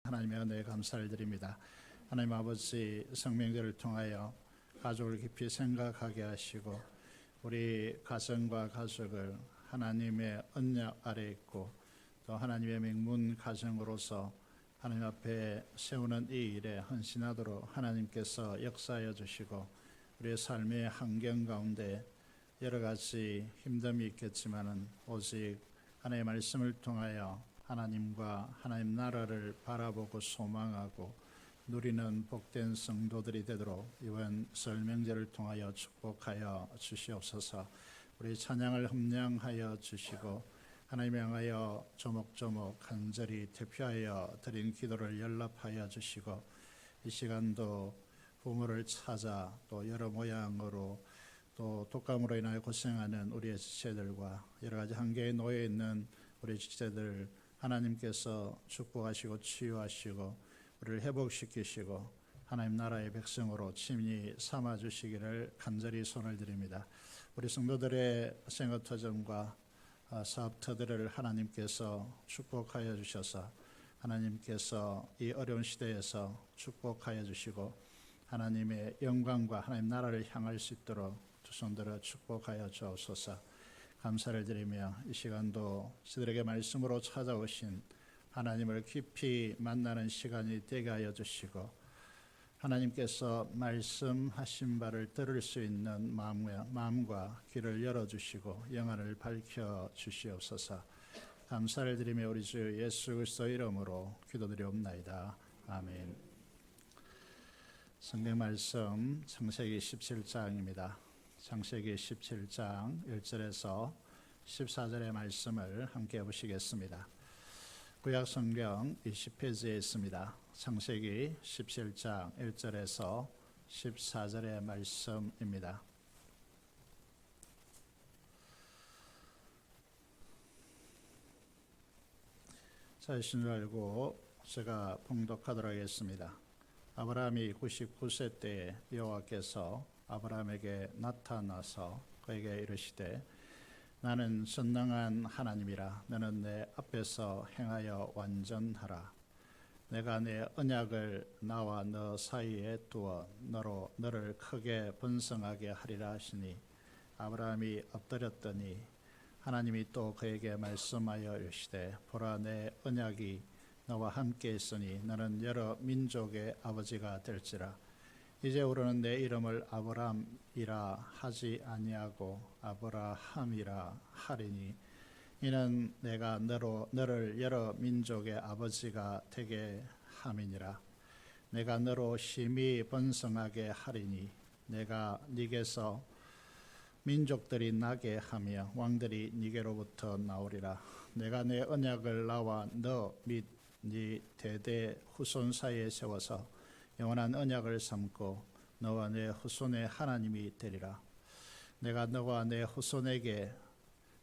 하나님의 은혜에 감사를 드립니다. 하나님 아버지, 성명절을 통하여 가족을 깊이 생각하게 하시고 우리 가정과 가족을 하나님의 언약 아래 있고 또 하나님의 명문 가정으로서 하나님 앞에 세우는 이 일에 헌신하도록 하나님께서 역사하여 주시고 우리의 삶의 환경 가운데 여러 가지 힘듦이 있겠지만은 오직 하나님의 말씀을 통하여 하나님과 하나님 나라를 바라보고 소망하고 누리는 복된 성도들이 되도록 이번 설 명절을 통하여 축복하여 주시옵소서. 우리 찬양을 함량하여 주시고 하나님 향하여 조목조목 간절히 대표하여 드린 기도를 연락하여 주시고 이 시간도 부모를 찾아 또 여러 모양으로 또 독감으로 인하여 고생하는 우리의 지체들과 여러 가지 한계에 놓여 있는 우리 지체들 하나님께서 축복하시고 치유하시고 우리를 회복시키시고 하나님 나라의 백성으로 친히 삼아주시기를 간절히 손을 드립니다. 우리 성도들의 생업터전과 사업터들을 하나님께서 축복하여 주셔서 하나님께서 이 어려운 시대에서 축복하여 주시고 하나님의 영광과 하나님 나라를 향할 수 있도록 두 손들어 축복하여 주옵소서. 감사를 드리며 이 시간도 저들에게 말씀으로 찾아오신 하나님을 깊이 만나는 시간이 되게 하여 주시고 하나님께서 말씀하신 바를 들을 수 있는 마음과 귀를 열어주시고 영안을 밝혀 주시옵소서. 감사를 드리며 우리 주 예수 그리스도 이름으로 기도드리옵나이다. 아멘. 성경 말씀 창세기 17장입니다. 창세기 17장 1절에서 14절의 말씀을 함께 보시겠습니다. 구약 성경 20페이지에 있습니다. 창세기 17장 1절에서 14절의 말씀입니다. 자신 줄 알고 제가 봉독하도록 하겠습니다. 아브라함이 99세 때에 여호와께서 아브라함에게 나타나서 그에게 이르시되 나는 전능한 하나님이라. 너는 내 앞에서 행하여 완전하라. 내가 내 언약을 나와 너 사이에 두어 너를 크게 번성하게 하리라 하시니 아브라함이 엎드렸더니 하나님이 또 그에게 말씀하여 이르시되 보라, 내 언약이 너와 함께 있으니 너는 여러 민족의 아버지가 될지라. 이제부로는 내 이름을 아브람이라 하지 아니하고 아브라함이라 하리니 이는 내가 너를 여러 민족의 아버지가 되게 함이니라. 내가 너로 심히 번성하게 하리니 내가 네게서 민족들이 나게 하며 왕들이 네게로부터 나오리라. 내가 내 언약을 나와 너 및 네 대대 후손 사이에 세워서 영원한 언약을 삼고 너와 내 후손의 하나님이 되리라. 내가 너와 내 후손에게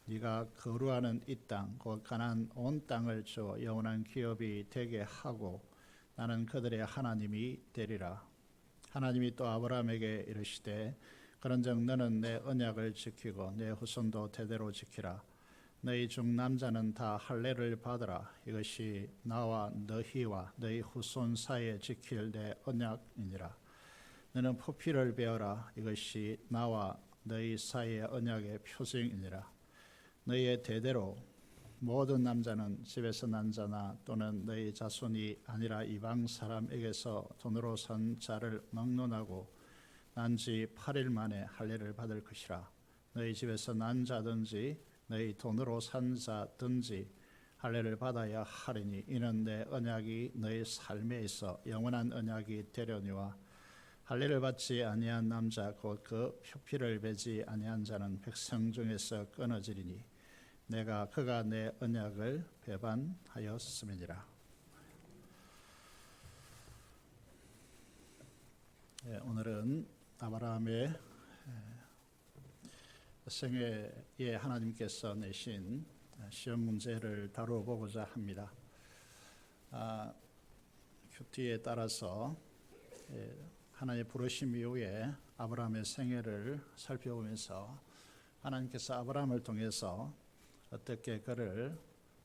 네가 거류하는 이 땅 곧 가나안 온 땅을 주어 영원한 기업이 되게 하고 나는 그들의 하나님이 되리라. 하나님이 또 아브라함에게 이르시되 그런즉 너는 내 언약을 지키고 내 후손도 대대로 지키라. 너희 중 남자는 다 할례를 받으라. 이것이 나와 너희와 너희 후손 사이에 지킬 내 언약이니라. 너는 포피를 베어라. 이것이 나와 너희 사이의 언약의 표징이니라. 너희의 대대로 모든 남자는 집에서 난 자나 또는 너희 자손이 아니라 이방 사람에게서 돈으로 산 자를 막론하고 난 지 8일 만에 할례를 받을 것이라. 너희 집에서 난 자든지 너희 돈으로 산 자든지 할례를 받아야 하리니 이는 내 언약이 너희 삶에 있어 영원한 언약이 되려니와 할례를 받지 아니한 남자 곧 그 표피를 베지 아니한 자는 백성 중에서 끊어지리니 내가 그가 내 언약을 배반하였음이니라. 오늘은 아브라함의 생애에 하나님께서 내신 시험 문제를 다뤄보고자 합니다. 큐티에 따라서 하나님의 부르심 이후에 아브라함의 생애를 살펴보면서 하나님께서 아브라함을 통해서 어떻게 그를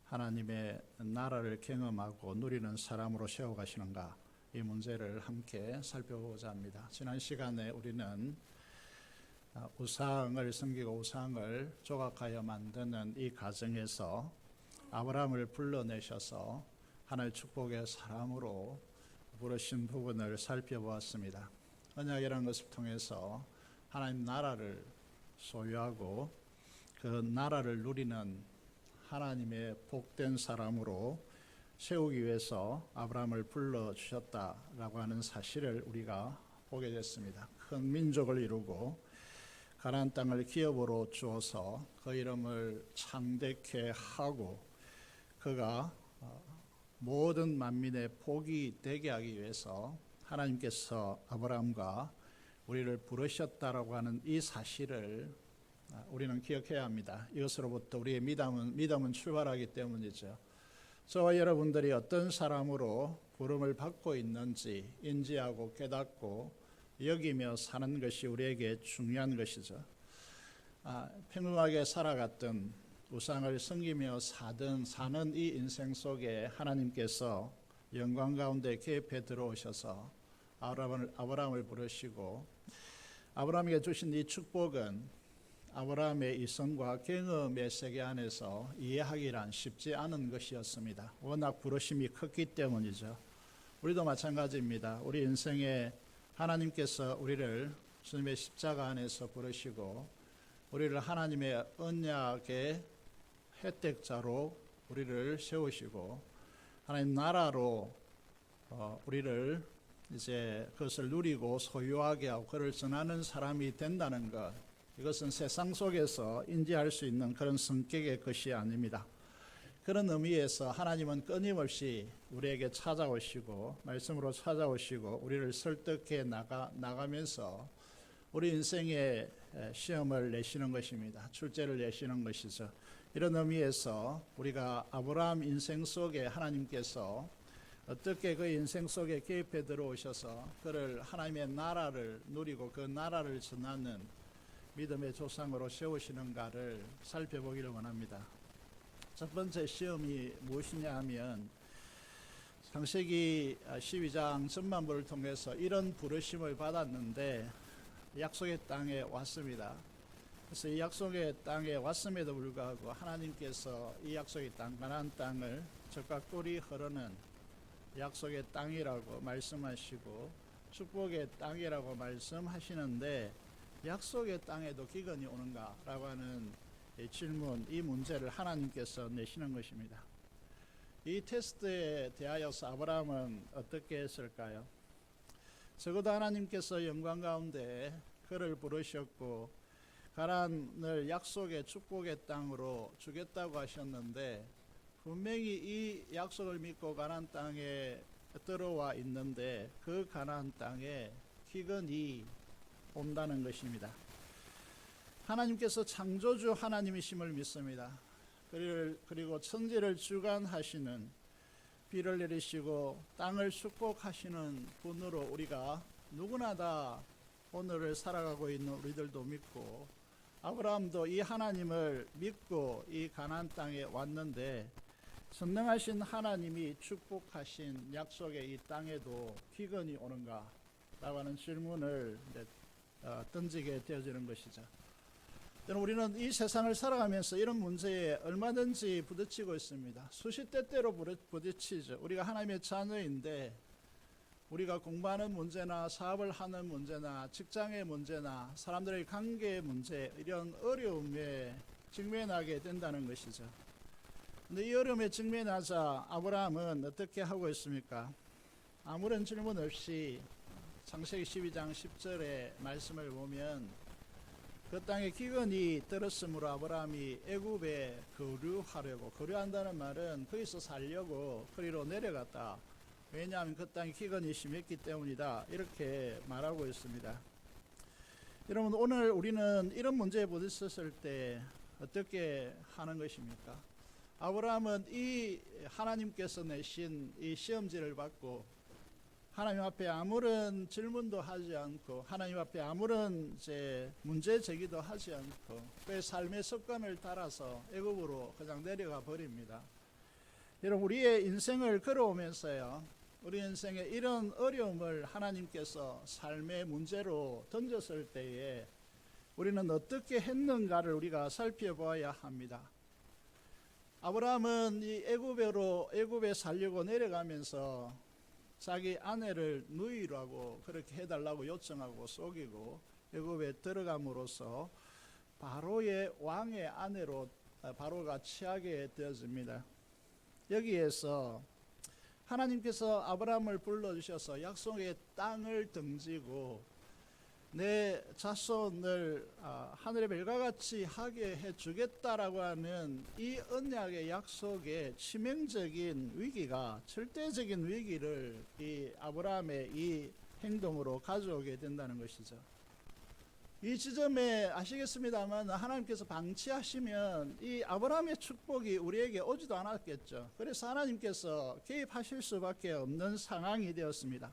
하나님의 나라를 경험하고 누리는 사람으로 세워가시는가, 이 문제를 함께 살펴보고자 합니다. 지난 시간에 우리는 우상을 섬기고 우상을 조각하여 만드는 이 과정에서 아브라함을 불러내셔서 하나님의 축복의 사람으로 부르신 부분을 살펴보았습니다. 언약이라는 것을 통해서 하나님 나라를 소유하고 그 나라를 누리는 하나님의 복된 사람으로 세우기 위해서 아브라함을 불러주셨다라고 하는 사실을 우리가 보게 됐습니다. 큰 민족을 이루고 가나안 땅을 기업으로 주어서 그 이름을 창대케 하고 그가 모든 만민의 복이 되게 하기 위해서 하나님께서 아브라함과 우리를 부르셨다라고 하는 이 사실을 우리는 기억해야 합니다. 이것으로부터 우리의 믿음은 출발하기 때문이죠. 저와 여러분들이 어떤 사람으로 부름을 받고 있는지 인지하고 깨닫고 여기며 사는 것이 우리에게 중요한 것이죠. 평범하게 살아갔던 우상을 섬기며 사는 이 인생 속에 하나님께서 영광 가운데 개입해 들어오셔서 아브라함을 부르시고 아브라함에게 주신 이 축복은 아브라함의 이성과 경험의 세계 안에서 이해하기란 쉽지 않은 것이었습니다. 워낙 부르심이 컸기 때문이죠. 우리도 마찬가지입니다. 우리 인생에 하나님께서 우리를 주님의 십자가 안에서 부르시고 우리를 하나님의 언약의 혜택자로 우리를 세우시고 하나님 나라로 우리를 이제 그것을 누리고 소유하게 하고 그를 전하는 사람이 된다는 것, 이것은 세상 속에서 인지할 수 있는 그런 성격의 것이 아닙니다. 그런 의미에서 하나님은 끊임없이 우리에게 찾아오시고 말씀으로 찾아오시고 우리를 설득해 나가면서 우리 인생의 시험을 내시는 것입니다. 출제를 내시는 것이죠. 이런 의미에서 우리가 아브라함 인생 속에 하나님께서 어떻게 그 인생 속에 개입해 들어오셔서 그를 하나님의 나라를 누리고 그 나라를 전하는 믿음의 조상으로 세우시는가를 살펴보기를 원합니다. 첫 번째 시험이 무엇이냐 하면 창세기 12장 전반부를 통해서 이런 부르심을 받았는데 약속의 땅에 왔습니다. 그래서 이 약속의 땅에 왔음에도 불구하고 하나님께서 이 약속의 땅 가나안 땅을 젖과 꿀이 흐르는 약속의 땅이라고 말씀하시고 축복의 땅이라고 말씀하시는데 약속의 땅에도 기근이 오는가라고 하는 이 질문, 이 문제를 하나님께서 내시는 것입니다. 이 테스트에 대하여서 아브라함은 어떻게 했을까요? 적어도 하나님께서 영광 가운데 그를 부르셨고 가나안을 약속의 축복의 땅으로 주겠다고 하셨는데 분명히 이 약속을 믿고 가나안 땅에 들어와 있는데 그 가나안 땅에 기근이 온다는 것입니다. 하나님께서 창조주 하나님이심을 믿습니다. 그리고 천지를 주관하시는 비를 내리시고 땅을 축복하시는 분으로 우리가 누구나 다 오늘을 살아가고 있는 우리들도 믿고 아브라함도 이 하나님을 믿고 이 가나안 땅에 왔는데 전능하신 하나님이 축복하신 약속의 이 땅에도 기근이 오는가? 라고 하는 질문을 던지게 되어지는 것이죠. 우리는 이 세상을 살아가면서 이런 문제에 얼마든지 부딪히고 있습니다. 수시때때로 부딪히죠. 우리가 하나님의 자녀인데 우리가 공부하는 문제나 사업을 하는 문제나 직장의 문제나 사람들의 관계의 문제, 이런 어려움에 직면하게 된다는 것이죠. 근데 이 어려움에 직면하자 아브라함은 어떻게 하고 있습니까? 아무런 질문 없이 창세기 12장 10절의 말씀을 보면 그 땅에 기근이 들었으므로 아브라함이 애굽에 거류하려고, 거류한다는 말은 거기서 살려고 거리로 내려갔다. 왜냐하면 그 땅에 기근이 심했기 때문이다. 이렇게 말하고 있습니다. 여러분, 오늘 우리는 이런 문제에 부딪혔을 때 어떻게 하는 것입니까? 아브라함은 이 하나님께서 내신 이 시험지를 받고 하나님 앞에 아무런 질문도 하지 않고 하나님 앞에 아무런 문제 제기도 하지 않고 그의 삶의 습관을 따라서 애굽으로 그냥 내려가 버립니다. 여러분, 우리의 인생을 걸어오면서요, 우리 인생에 이런 어려움을 하나님께서 삶의 문제로 던졌을 때에 우리는 어떻게 했는가를 우리가 살펴보아야 합니다. 아브라함은 이 애굽에 살려고 내려가면서 자기 아내를 누이라고 그렇게 해달라고 요청하고 속이고 애굽에 들어감으로써 바로의 왕의 아내로 바로가 취하게 되어집니다. 여기에서 하나님께서 아브라함을 불러주셔서 약속의 땅을 등지고 내 자손을 하늘의 별과 같이 하게 해주겠다라고 하는 이 언약의 약속의 치명적인 위기가, 절대적인 위기를 이 아브라함의 이 행동으로 가져오게 된다는 것이죠. 이 지점에 아시겠습니다만 하나님께서 방치하시면 이 아브라함의 축복이 우리에게 오지도 않았겠죠. 그래서 하나님께서 개입하실 수밖에 없는 상황이 되었습니다.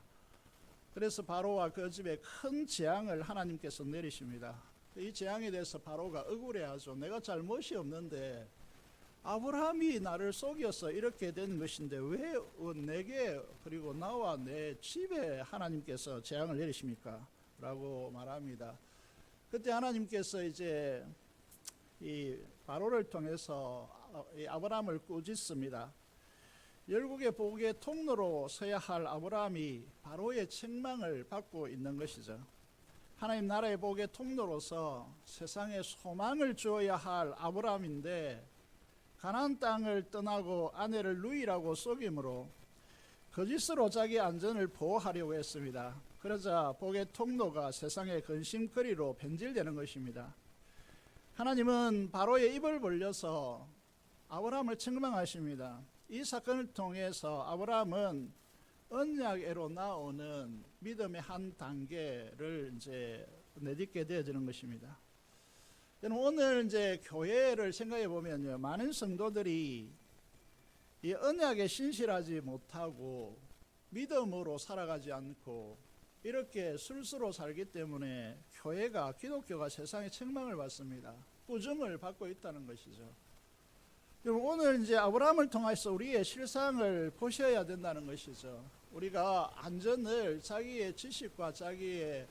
그래서 바로와 그 집에 큰 재앙을 하나님께서 내리십니다. 이 재앙에 대해서 바로가 억울해하죠. 내가 잘못이 없는데 아브라함이 나를 속여서 이렇게 된 것인데 왜 내게 그리고 나와 내 집에 하나님께서 재앙을 내리십니까? 라고 말합니다. 그때 하나님께서 이제 이 바로를 통해서 이 아브라함을 꾸짖습니다. 열국의 복의 통로로 서야 할 아브라함이 바로의 책망을 받고 있는 것이죠. 하나님 나라의 복의 통로로서 세상에 소망을 주어야 할 아브라함인데 가나안 땅을 떠나고 아내를 누이라고 속임으로 거짓으로 자기 안전을 보호하려고 했습니다. 그러자 복의 통로가 세상의 근심거리로 변질되는 것입니다. 하나님은 바로의 입을 벌려서 아브라함을 책망하십니다. 이 사건을 통해서 아브라함은 언약에로 나오는 믿음의 한 단계를 이제 내딛게 되어지는 것입니다. 오늘 이제 교회를 생각해 보면요, 많은 성도들이 이 언약에 신실하지 못하고 믿음으로 살아가지 않고 이렇게 술수로 살기 때문에 교회가, 기독교가 세상의 책망을 받습니다. 꾸중을 받고 있다는 것이죠. 오늘 이제 아브라함을 통해서 우리의 실상을 보셔야 된다는 것이죠. 우리가 안전을 자기의 지식과 자기의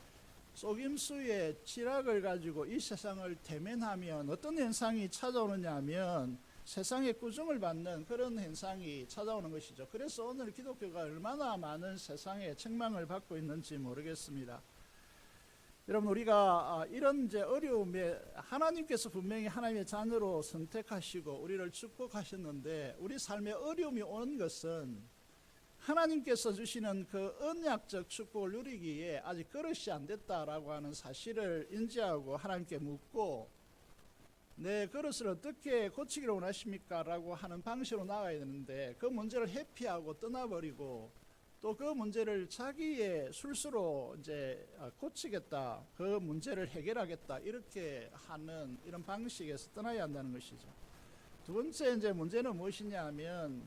속임수의 지략을 가지고 이 세상을 대면하면 어떤 현상이 찾아오느냐 하면 세상의 꾸중을 받는 그런 현상이 찾아오는 것이죠. 그래서 오늘 기독교가 얼마나 많은 세상의 책망을 받고 있는지 모르겠습니다. 여러분, 우리가 이런 이제 어려움에 하나님께서 분명히 하나님의 자녀로 선택하시고 우리를 축복하셨는데 우리 삶에 어려움이 오는 것은 하나님께서 주시는 그 언약적 축복을 누리기에 아직 그릇이 안 됐다라고 하는 사실을 인지하고 하나님께 묻고 내 그릇을 어떻게 고치기를 원하십니까? 라고 하는 방식으로 나가야 되는데 그 문제를 회피하고 떠나버리고 또 그 문제를 자기의 술수로 이제 고치겠다, 그 문제를 해결하겠다 이렇게 하는 이런 방식에서 떠나야 한다는 것이죠. 두 번째 이제 문제는 무엇이냐 하면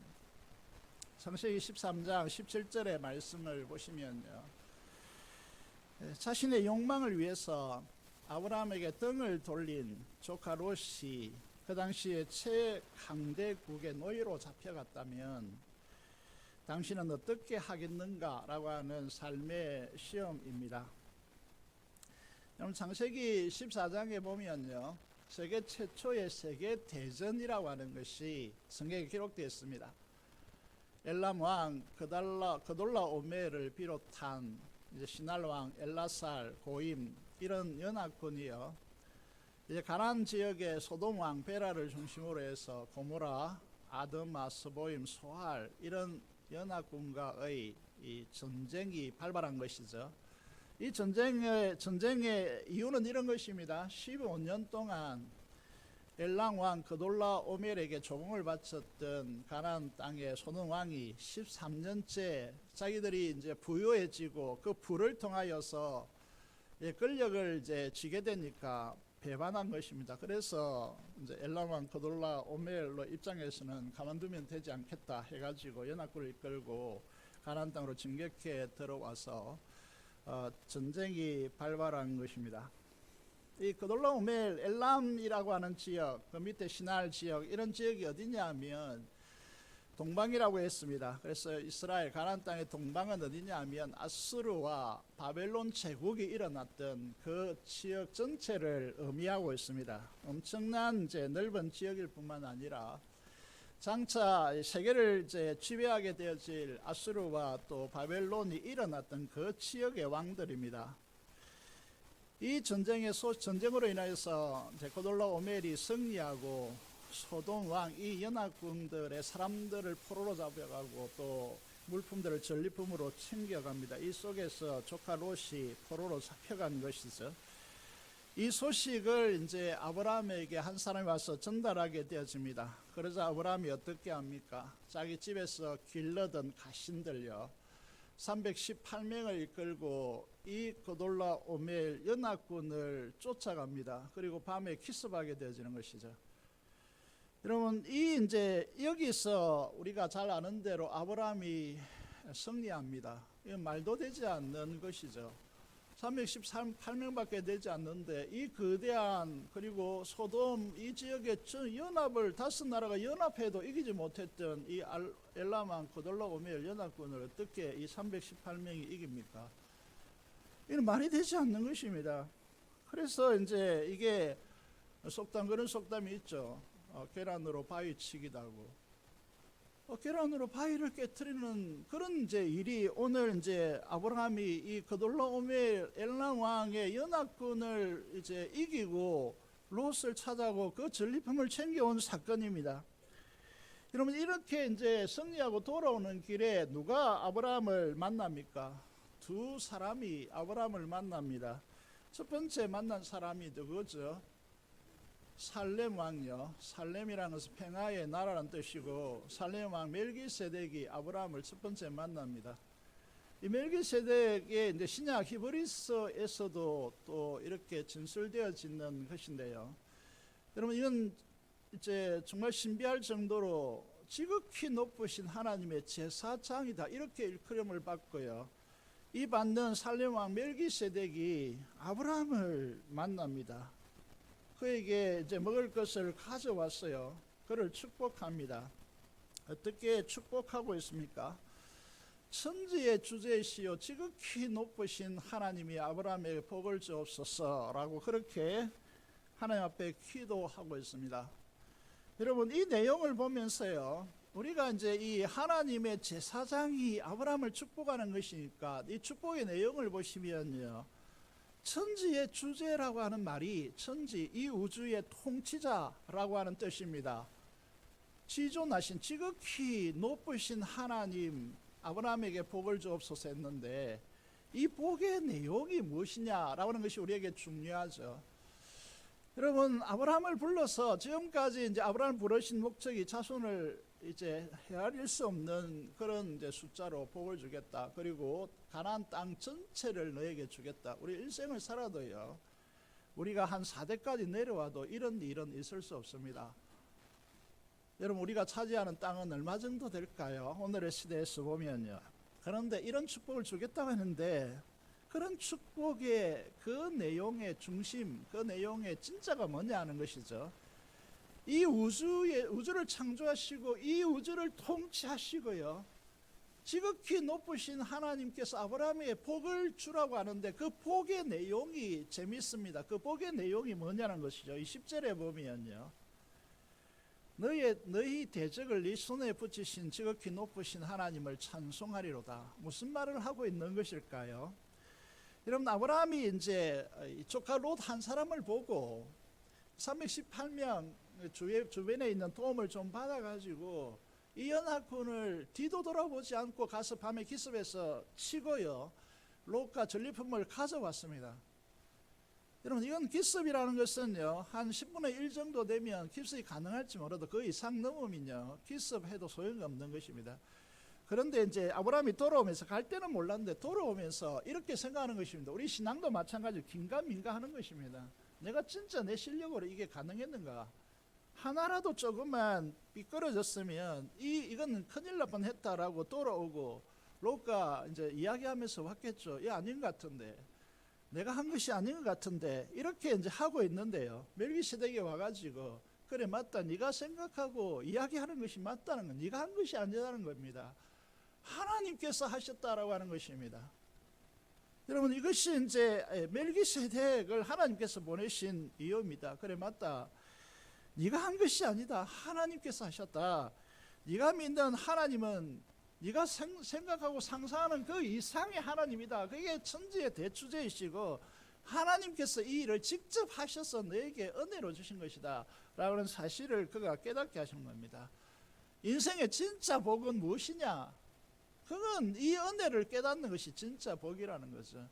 창세기 13장 17절의 말씀을 보시면요, 자신의 욕망을 위해서 아브라함에게 등을 돌린 조카 롯이 그 당시에 최강대국의 노예로 잡혀갔다면 당신은 어떻게 하겠는가라고 하는 삶의 시험입니다. 여러분, 창세기 14장에 보면요, 세계 최초의 세계 대전이라고 하는 것이 성경에 기록되어 있습니다. 엘람 왕 그돌라 오멜을 비롯한 이제 시날 왕 엘라살, 고임 이런 연합군이요, 이제 가나안 지역의 소돔 왕 베라를 중심으로 해서 고모라, 아드마, 스보임, 소알 이런 연합군과의 이 전쟁이 발발한 것이죠. 이 전쟁의 이유는 이런 것입니다. 15년 동안 엘람 왕 그돌라 오멜에게 조공을 바쳤던 가나안 땅의 소돔 왕이 13년째 자기들이 이제 부유해지고 그 부를 통하여서 권력을 이제 쥐게 되니까 배반한 것입니다. 그래서 이제 엘람 왕 그돌라 오멜로 입장에서는 가만두면 되지 않겠다 해가지고 연합군을 이끌고 가나안 땅으로 진격해 들어와서 전쟁이 발발한 것입니다. 이 그돌라 오멜 엘람이라고 하는 지역, 그 밑에 시날 지역, 이런 지역이 어디냐 하면 동방이라고 했습니다. 그래서 이스라엘 가나안 땅의 동방은 어디냐 하면 아수르와 바벨론 제국이 일어났던 그 지역 전체를 의미하고 있습니다. 엄청난 이제 넓은 지역일 뿐만 아니라 장차 세계를 이제 지배하게 되어질 아수르와 또 바벨론이 일어났던 그 지역의 왕들입니다. 이 전쟁으로 인해서 고돌라오멜이 승리하고 소돔 왕 이 연합군들의 사람들을 포로로 잡아가고 또 물품들을 전리품으로 챙겨갑니다. 이 속에서 조카 롯이 포로로 잡혀간 것이죠. 이 소식을 이제 아브라함에게 한 사람이 와서 전달하게 되어집니다. 그러자 아브라함이 어떻게 합니까? 자기 집에서 길러던 가신들요 318명을 이끌고 이 고돌라오멜 연합군을 쫓아갑니다. 그리고 밤에 기습하게 되어지는 것이죠. 여러분, 이 이제 여기서 우리가 잘 아는 대로 아브라함이 승리합니다. 이건 말도 되지 않는 것이죠. 318명밖에 되지 않는데 이 거대한 그리고 소돔 이 지역의 연합을 다섯 나라가 연합해도 이기지 못했던 이 엘라만 고돌라오멜 연합군을 어떻게 이 318명이 이깁니까? 이건 말이 되지 않는 것입니다. 그래서 이제 이게 속담 그런 속담이 있죠. 계란으로 바위 치기다고. 계란으로 바위를 깨트리는 그런 이제 일이 오늘 이제 아브라함이 이 고돌라오멜 엘람 왕의 연합군을 이제 이기고 롯을 찾아고 그 전리품을 챙겨온 사건입니다. 여러분, 이렇게 이제 승리하고 돌아오는 길에 누가 아브라함을 만납니까? 두 사람이 아브라함을 만납니다. 첫 번째 만난 사람이 누구죠? 살렘 왕이요. 살렘이라는 것은 평화의 나라라는 뜻이고 살렘 왕 멜기세덱이 아브라함을 첫 번째 만납니다. 이 멜기세덱의 이제 신약 히브리서에서도 또 이렇게 진술되어지는 것인데요. 여러분, 이건 이제 정말 신비할 정도로 지극히 높으신 하나님의 제사장이다 이렇게 일컬음을 받고요. 이 받는 살렘 왕 멜기세덱이 아브라함을 만납니다. 그에게 이제 먹을 것을 가져왔어요. 그를 축복합니다. 어떻게 축복하고 있습니까? 천지의 주제시요 지극히 높으신 하나님이 아브라함에게 복을 주옵소서라고 그렇게 하나님 앞에 기도하고 있습니다. 여러분, 이 내용을 보면서요, 우리가 이제 이 하나님의 제사장이 아브라함을 축복하는 것이니까 이 축복의 내용을 보시면요, 천지의 주제라고 하는 말이 천지 이 우주의 통치자라고 하는 뜻입니다. 지존하신 지극히 높으신 하나님 아브라함에게 복을 주옵소서 했는데 이 복의 내용이 무엇이냐라고 하는 것이 우리에게 중요하죠. 여러분, 아브라함을 불러서 지금까지 이제 아브라함을 부르신 목적이 자손을 이제 헤아릴 수 없는 그런 이제 숫자로 복을 주겠다. 그리고 가나안 땅 전체를 너에게 주겠다. 우리 일생을 살아도요, 우리가 한 4대까지 내려와도 이런 일은 있을 수 없습니다. 여러분, 우리가 차지하는 땅은 얼마 정도 될까요? 오늘의 시대에서 보면요. 그런데 이런 축복을 주겠다고 했는데 그런 축복의 그 내용의 중심, 그 내용의 진짜가 뭐냐 하는 것이죠. 이 우주를 창조하시고 이 우주를 통치하시고요, 지극히 높으신 하나님께서 아브라함에게 복을 주라고 하는데 그 복의 내용이 재밌습니다. 그 복의 내용이 뭐냐는 것이죠. 이 10절에 보면요, 너희 대적을 네 손에 붙이신 지극히 높으신 하나님을 찬송하리로다. 무슨 말을 하고 있는 것일까요? 여러분, 아브라함이 이제 조카 롯 한 사람을 보고 318명 주변에 있는 도움을 좀 받아가지고 이 연합군을 뒤도 돌아보지 않고 가서 밤에 기습해서 치고요, 롯과 전리품을 가져왔습니다. 여러분, 이건 기습이라는 것은요, 한 10분의 1 정도 되면 기습이 가능할지 몰라도 그 이상 넘으면요, 기습해도 소용이 없는 것입니다. 그런데 이제 아브라함이 돌아오면서, 갈 때는 몰랐는데 돌아오면서 이렇게 생각하는 것입니다. 우리 신앙도 마찬가지로 긴가민가 하는 것입니다. 내가 진짜 내 실력으로 이게 가능했는가? 하나라도 조금만 삐끄러졌으면 이건 큰일 날 뻔했다라고 돌아오고 롯과 이제 이야기하면서 왔겠죠. 이게 아닌 것 같은데, 내가 한 것이 아닌 것 같은데, 이렇게 이제 하고 있는데요, 멜기세덱이 와가지고 그래 맞다. 네가 생각하고 이야기하는 것이 맞다는 건 네가 한 것이 아니라는 겁니다. 하나님께서 하셨다라고 하는 것입니다. 여러분 이것이 이제 멜기세덱을 하나님께서 보내신 이유입니다. 그래 맞다. 네가 한 것이 아니다. 하나님께서 하셨다. 네가 믿는 하나님은 네가 생각하고 상상하는 그 이상의 하나님이다. 그게 천지의 대주제이시고 하나님께서 이 일을 직접 하셔서 너에게 은혜로 주신 것이다 라는 사실을 그가 깨닫게 하신 겁니다. 인생의 진짜 복은 무엇이냐? 그건 이 은혜를 깨닫는 것이 진짜 복이라는 거죠.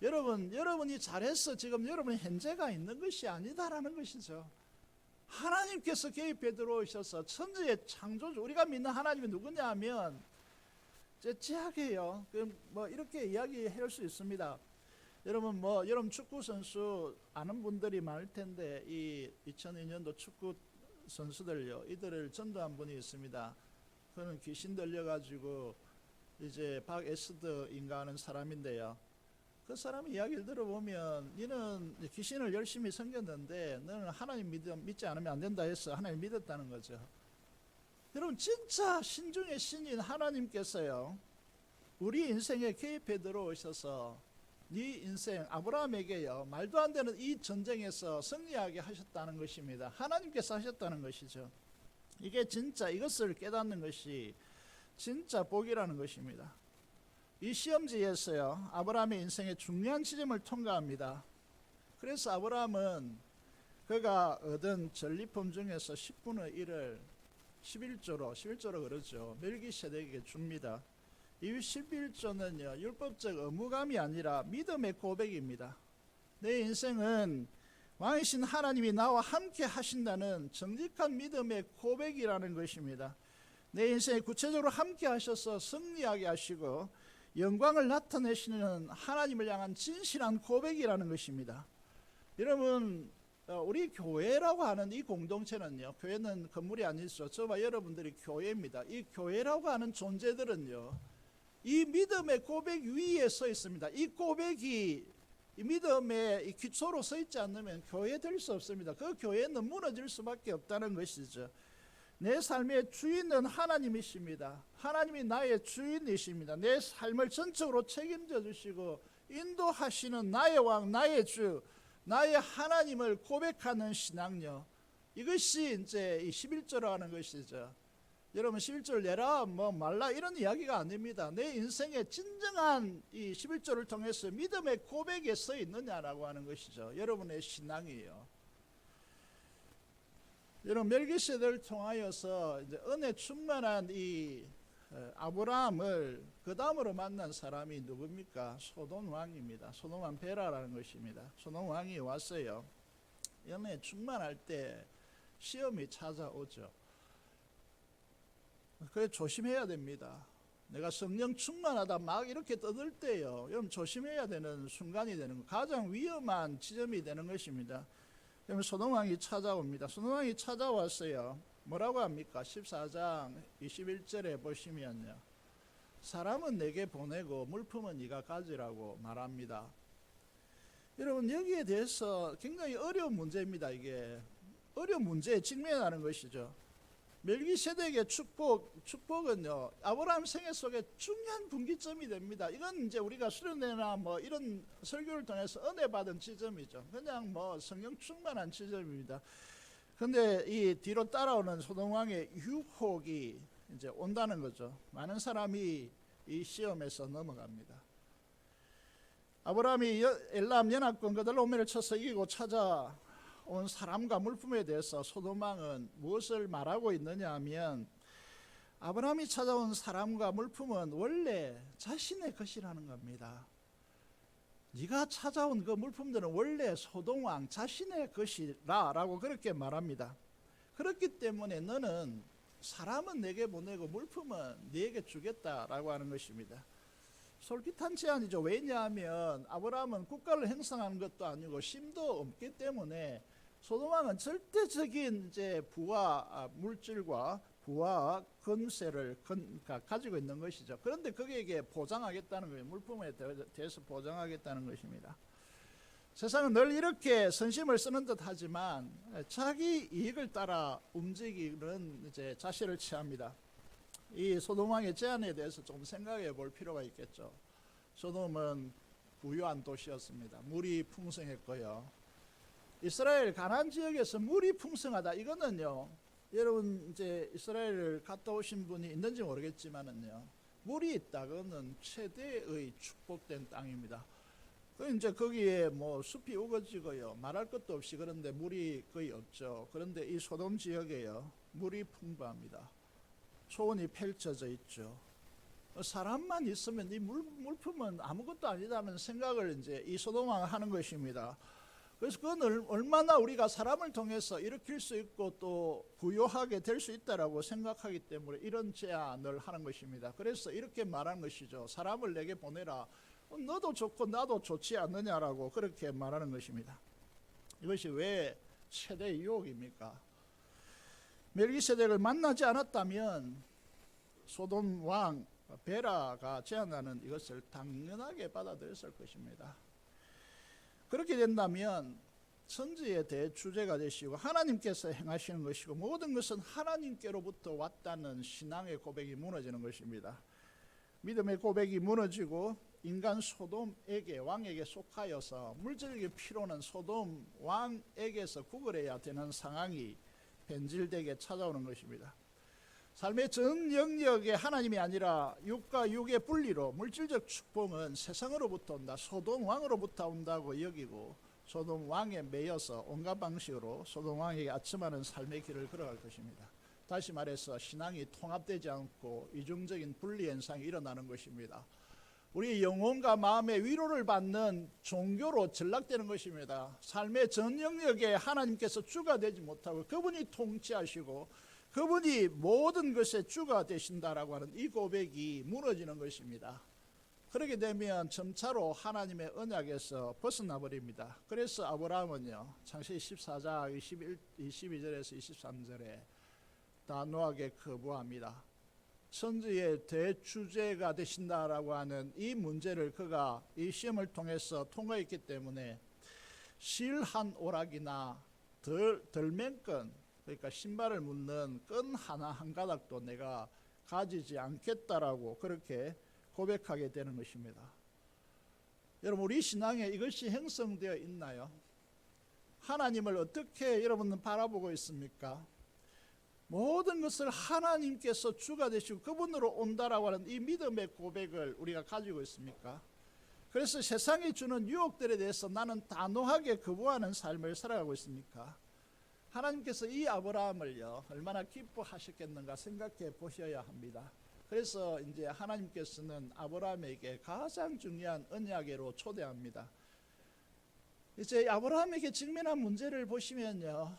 여러분이 잘해서 지금 여러분이 현재가 있는 것이 아니다라는 것이죠. 하나님께서 개입해 들어오셔서 천지의 창조주, 우리가 믿는 하나님이 누구냐 하면 제하게요. 뭐 이렇게 이야기할 수 있습니다. 여러분 축구 선수 아는 분들이 많을 텐데 이 2002년도 축구 선수들요, 이들을 전도한 분이 있습니다. 그는 귀신 들려가지고 이제 박에스드인가 하는 사람인데요. 그 사람 이야기를 들어보면 너는 귀신을 열심히 섬겼는데 너는 하나님 믿지 않으면 안 된다 해서 하나님 믿었다는 거죠. 여러분 진짜 신중의 신인 하나님께서요, 우리 인생에 개입해 들어오셔서 네 인생 아브라함에게요 말도 안 되는 이 전쟁에서 승리하게 하셨다는 것입니다. 하나님께서 하셨다는 것이죠. 이게 진짜 이것을 깨닫는 것이 진짜 복이라는 것입니다. 이 시험지에서요 아브라함의 인생의 중요한 지점을 통과합니다. 그래서 아브라함은 그가 얻은 전리품 중에서 10분의 1을 11조로 그러죠, 멜기세덱에게 줍니다. 이 11조는요 율법적 의무감이 아니라 믿음의 고백입니다. 내 인생은 왕이신 하나님이 나와 함께 하신다는 정직한 믿음의 고백이라는 것입니다. 내 인생에 구체적으로 함께 하셔서 승리하게 하시고 영광을 나타내시는 하나님을 향한 진실한 고백이라는 것입니다. 여러분 우리 교회라고 하는 이 공동체는요, 교회는 건물이 아니죠. 저와 여러분들이 교회입니다. 이 교회라고 하는 존재들은요 이 믿음의 고백 위에 서 있습니다. 이 고백이 이 믿음의 이 기초로 서 있지 않으면 교회 될 수 없습니다. 그 교회는 무너질 수밖에 없다는 것이죠. 내 삶의 주인은 하나님이십니다. 하나님이 나의 주인이십니다. 내 삶을 전적으로 책임져 주시고 인도하시는 나의 왕, 나의 주, 나의 하나님을 고백하는 신앙요, 이것이 이제 이 11조라고 하는 것이죠. 여러분 11조를 내라 뭐 말라 이런 이야기가 아닙니다. 내 인생의 진정한 이 11조를 통해서 믿음의 고백에 서 있느냐라고 하는 것이죠. 여러분의 신앙이에요. 여러분 멜기세덱을 통하여서 이제 은혜 충만한 이 아브라함을 그 다음으로 만난 사람이 누굽니까? 소돔 왕입니다. 소돔 왕 베라라는 것입니다. 소돔 왕이 왔어요. 은혜 충만할 때 시험이 찾아오죠. 그래 조심해야 됩니다. 내가 성령 충만하다 막 이렇게 떠들 때요, 여러분 조심해야 되는 순간이 되는 거, 가장 위험한 지점이 되는 것입니다. 그러면 소돔 왕이 찾아옵니다. 소돔 왕이 찾아왔어요. 뭐라고 합니까? 14장 21절에 보시면요, 사람은 내게 보내고 물품은 네가 가지라고 말합니다. 여러분 여기에 대해서 굉장히 어려운 문제입니다. 이게 어려운 문제에 직면하는 것이죠. 멜기세덱의 축복은요 아브라함 생애 속에 중요한 분기점이 됩니다. 이건 이제 우리가 수련회나 뭐 이런 설교를 통해서 은혜 받은 지점이죠. 그냥 뭐 성령 충만한 지점입니다. 근데 이 뒤로 따라오는 소돔 왕의 유혹이 이제 온다는 거죠. 많은 사람이 이 시험에서 넘어갑니다. 아브라함이 엘람 연합군 그들로메를 쳐서 이기고 찾아온 사람과 물품에 대해서 소돔 왕은 무엇을 말하고 있느냐 하면, 아브라함이 찾아온 사람과 물품은 원래 자신의 것이라는 겁니다. 네가 찾아온 그 물품들은 원래 소돔 왕 자신의 것이라 라고 그렇게 말합니다. 그렇기 때문에 너는 사람은 내게 보내고 물품은 네게 주겠다라고 하는 것입니다. 솔깃한 제안이죠. 왜냐하면 아브라함은 국가를 형성하는 것도 아니고 힘도 없기 때문에 소돔 왕은 절대적인 이제 부와 물질과 부와 권세를 가지고 있는 것이죠. 그런데 그에게 보장하겠다는 거예요. 물품에 대해서 보장하겠다는 것입니다. 세상은 늘 이렇게 선심을 쓰는 듯 하지만 자기 이익을 따라 움직이는 이제 자세를 취합니다. 이 소돔왕의 제안에 대해서 좀 생각해 볼 필요가 있겠죠. 소돔은 부유한 도시였습니다. 물이 풍성했고요. 이스라엘 가나안 지역에서 물이 풍성하다. 이거는요, 여러분 이제 이스라엘을 갔다 오신 분이 있는지 모르겠지만은요, 물이 있다. 그거는 최대의 축복된 땅입니다. 이제 거기에 뭐 숲이 우거지고요, 말할 것도 없이 그런데 물이 거의 없죠. 그런데 이 소돔 지역에요, 물이 풍부합니다. 초원이 펼쳐져 있죠. 사람만 있으면 이 물품은 아무것도 아니다는 생각을 이제 이 소돔왕은 하는 것입니다. 그래서 그건 얼마나 우리가 사람을 통해서 일으킬 수 있고 또 부유하게 될 수 있다라고 생각하기 때문에 이런 제안을 하는 것입니다. 그래서 이렇게 말하는 것이죠. 사람을 내게 보내라. 너도 좋고 나도 좋지 않느냐라고 그렇게 말하는 것입니다. 이것이 왜 최대 유혹입니까? 멜기세덱을 만나지 않았다면 소돔 왕 베라가 제안하는 이것을 당연하게 받아들였을 것입니다. 그렇게 된다면 천지의 대주제가 되시고 하나님께서 행하시는 것이고 모든 것은 하나님께로부터 왔다는 신앙의 고백이 무너지는 것입니다. 믿음의 고백이 무너지고 인간 소돔에게, 왕에게 속하여서 물질적인 필요는 소돔 왕에게서 구걸해야 되는 상황이 변질되게 찾아오는 것입니다. 삶의 전 영역에 하나님이 아니라 육과 육의 분리로 물질적 축복은 세상으로부터 온다, 소돔 왕으로부터 온다고 여기고 소돔 왕에 매여서 온갖 방식으로 소돔 왕에게 아첨하는 삶의 길을 걸어갈 것입니다. 다시 말해서 신앙이 통합되지 않고 이중적인 분리 현상이 일어나는 것입니다. 우리 영혼과 마음의 위로를 받는 종교로 전락되는 것입니다. 삶의 전 영역에 하나님께서 주가 되지 못하고 그분이 통치하시고 그분이 모든 것의 주가 되신다라고 하는 이 고백이 무너지는 것입니다. 그렇게 되면 점차로 하나님의 언약에서 벗어나 버립니다. 그래서 아브라함은요, 창세기 14장 22절에서 23절에 단호하게 거부합니다. 천지의 대주제가 되신다라고 하는 이 문제를 그가 이 시험을 통해서 통과했기 때문에 실 한 오락이나 덜맨끈, 그러니까 신발을 묶는 끈 하나 한 가닥도 내가 가지지 않겠다라고 그렇게 고백하게 되는 것입니다. 여러분, 우리 신앙에 이것이 형성되어 있나요? 하나님을 어떻게 여러분은 바라보고 있습니까? 모든 것을 하나님께서 주가 되시고 그분으로 온다라고 하는 이 믿음의 고백을 우리가 가지고 있습니까? 그래서 세상이 주는 유혹들에 대해서 나는 단호하게 거부하는 삶을 살아가고 있습니까? 하나님께서 이 아브라함을요, 얼마나 기뻐하셨겠는가 생각해 보셔야 합니다. 그래서 이제 하나님께서는 아브라함에게 가장 중요한 언약궤로 초대합니다. 이제 아브라함에게 직면한 문제를 보시면요,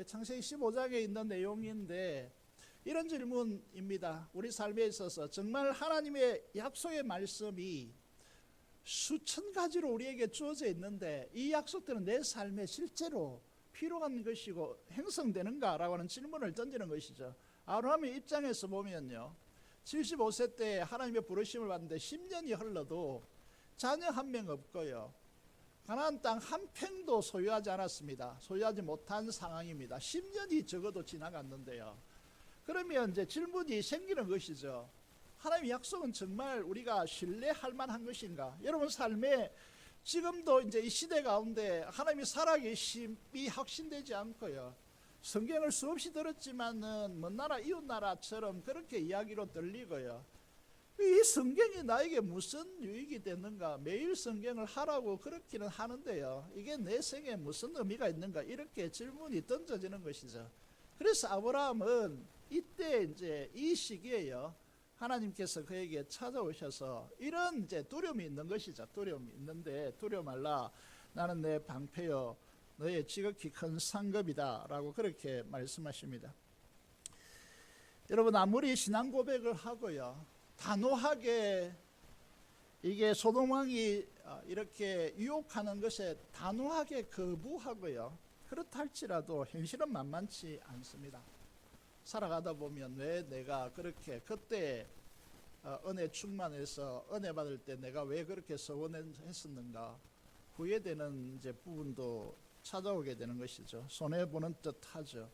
창세기 15장에 있는 내용인데 이런 질문입니다. 우리 삶에 있어서 정말 하나님의 약속의 말씀이 수천 가지로 우리에게 주어져 있는데 이 약속들은 내 삶에 실제로 필요한 것이고 행성되는가라고 하는 질문을 던지는 것이죠. 아브라함의 입장에서 보면요, 75세 때 하나님의 부르심을 받는데 10년이 흘러도 자녀 한 명 없고요, 가나안 땅 한 평도 소유하지 않았습니다. 소유하지 못한 상황입니다. 10년이 적어도 지나갔는데요. 그러면 이제 질문이 생기는 것이죠. 하나님의 약속은 정말 우리가 신뢰할 만한 것인가? 여러분 삶에 지금도 이제 이 시대 가운데 하나님이 살아계심이 확신되지 않고요, 성경을 수없이 들었지만은 먼 나라 이웃 나라처럼 그렇게 이야기로 들리고요, 이 성경이 나에게 무슨 유익이 되는가? 매일 성경을 하라고 그렇기는 하는데요, 이게 내 생에 무슨 의미가 있는가? 이렇게 질문이 던져지는 것이죠. 그래서 아브라함은 이때 이제 이 시기에요, 하나님께서 그에게 찾아오셔서 이런 이제 두려움이 있는 것이죠. 두려움이 있는데 두려워 말라, 나는 내 방패요 너의 지극히 큰 상급이다 라고 그렇게 말씀하십니다. 여러분, 아무리 신앙 고백을 하고요, 단호하게 이게 소돔 왕이 이렇게 유혹하는 것에 단호하게 거부하고요, 그렇다 할지라도 현실은 만만치 않습니다. 살아가다 보면 왜 내가 그렇게 그때 은혜 충만해서 은혜 받을 때 내가 왜 그렇게 서원했었는가, 후회되는 이제 부분도 찾아오게 되는 것이죠. 손해 보는 듯하죠.